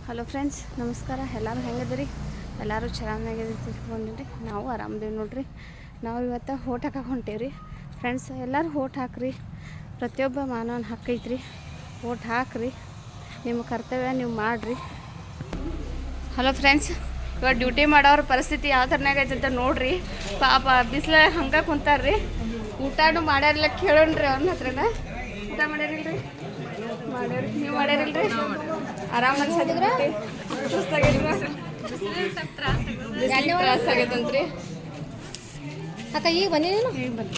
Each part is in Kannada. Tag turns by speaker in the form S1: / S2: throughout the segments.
S1: ಹಲೋ ಫ್ರೆಂಡ್ಸ್, ನಮಸ್ಕಾರ. ಎಲ್ಲರೂ ಹೆಂಗದಿರಿ? ಎಲ್ಲರೂ ಚೆನ್ನಾಗಿದ್ದೀರಿ ತಿಳ್ಕೊಂಡಿರಿ. ನಾವು ಆರಾಮದೇವಿ ನೋಡ್ರಿ. ನಾವು ಇವತ್ತು ಓಟ್ ಹಾಕಕ್ಕೆ ಹೊಂಟೇವ್ರಿ ಫ್ರೆಂಡ್ಸ್. ಎಲ್ಲರೂ ಓಟ್ ಹಾಕ್ರಿ. ಪ್ರತಿಯೊಬ್ಬ ಮಾನವನ ಹಕ್ಕೈತ್ರಿ. ಓಟ್ ಹಾಕ್ರಿ, ನಿಮ್ಮ ಕರ್ತವ್ಯ ನೀವು ಮಾಡಿರಿ. ಹಲೋ ಫ್ರೆಂಡ್ಸ್, ಇವಾಗ ಡ್ಯೂಟಿ ಮಾಡೋರ ಪರಿಸ್ಥಿತಿ ಯಾವ ಥರನಾಗೈತೆ ಅಂತ ನೋಡ್ರಿ. ಪಾಪ ಬಿಸಿಲ ಹಂಗೆ ಕುಂತಾರ್ರಿ. ಊಟನೂ ಮಾಡ್ಯಾರಿಲ್ಲ. ಕೇಳೋಣ್ರಿ ಅವ್ನ ಹತ್ರನ. ಊಟ ಮಾಡ್ಯಾರಿಲ್ರಿ? ಮಾಡ್ಯಾರ. ನೀವು ಮಾಡ್ಯಾರಿಲ್ರಿ? ಆರಾಮ ಅನ್ಸತ್ತಿದ್ರೆ ತ್ರಾಸ ಆಗೈತಂತ್ರಿ.
S2: ಅಕ್ಕ ಈಗ ಬಂದಿದ್ದೀನು.
S1: ಈಗ ಬನ್ನಿ.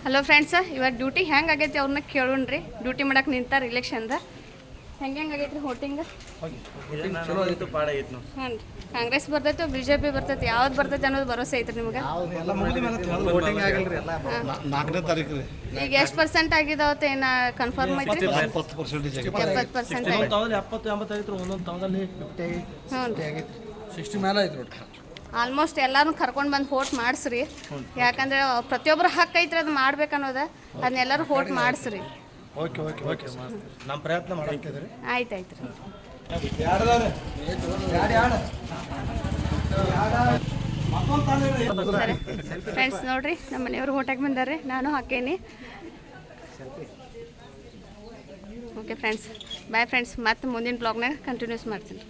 S1: ಹಲೋ ಫ್ರೆಂಡ್ಸ್, ಇವಾಗ ಡ್ಯೂಟಿ ಹೆಂಗೆ ಆಗೈತಿ ಅವ್ರನ್ನ ಕೇಳೋಣ್ರಿ. ಡ್ಯೂಟಿ ಮಾಡಕ್ಕೆ ನಿಂತಾರ ಇಲೆಕ್ಷನ್ದ. ಹೆಂಗೆ ಆಗೈತ್ರಿ ವೋಟಿಂಗ್?
S3: ಚಲೋ ಆಗಿತ್ತು, ಪಾಡ ಆಗಿತ್ತು.
S1: ಹ್ಞೂ ರೀ. ಕಾಂಗ್ರೆಸ್ ಬರ್ತೈತೆ, BJP ಬರ್ತೈತೆ, ಯಾವ್ದು ಬರ್ತೈತೆ ಅನ್ನೋದು ಭರೋಸೆ ಐತ್ರಿ ನಿಮ್ಗೆ? ಈಗ ಎಷ್ಟು ಪರ್ಸೆಂಟ್ ಆಗಿದಾವತ್ತೆ? ಏನು ಕನ್ಫರ್ಮ್ ಐತ್ರಿ? 70% ಆಲ್ಮೋಸ್ಟ್ ಎಲ್ಲರೂ ಕರ್ಕೊಂಡು ಬಂದು ವೋಟ್ ಮಾಡಿಸ್ರಿ. ಯಾಕಂದ್ರೆ ಪ್ರತಿಯೊಬ್ಬರು ಹಕ್ಕು ಐತ್ರಿ, ಅದು ಮಾಡ್ಬೇಕನ್ನೋದು. ಅದನ್ನೆಲ್ಲರೂ ವೋಟ್ ಮಾಡಿಸ್ರಿ.
S3: ಓಕೆ ನಮ್ಮ ಪ್ರಯತ್ನ ಮಾಡಾಕಿದ್ರಿ.
S1: ಆಯ್ತು ರೀ. ಫ್ರೆಂಡ್ಸ್ ನೋಡ್ರಿ, ನಮ್ಮ ಮನೆಯವರು ಓಟಾಗಿ ಬಂದಾರೆ, ನಾನು ಹಾಕೇನಿ. Okay friends, bye friends. ಮತ್ತೆ ಮುಂದಿನ ಬ್ಲಾಗ್ನಾಗ ಕಂಟಿನ್ಯೂಸ್ ಮಾಡ್ತೀನಿ.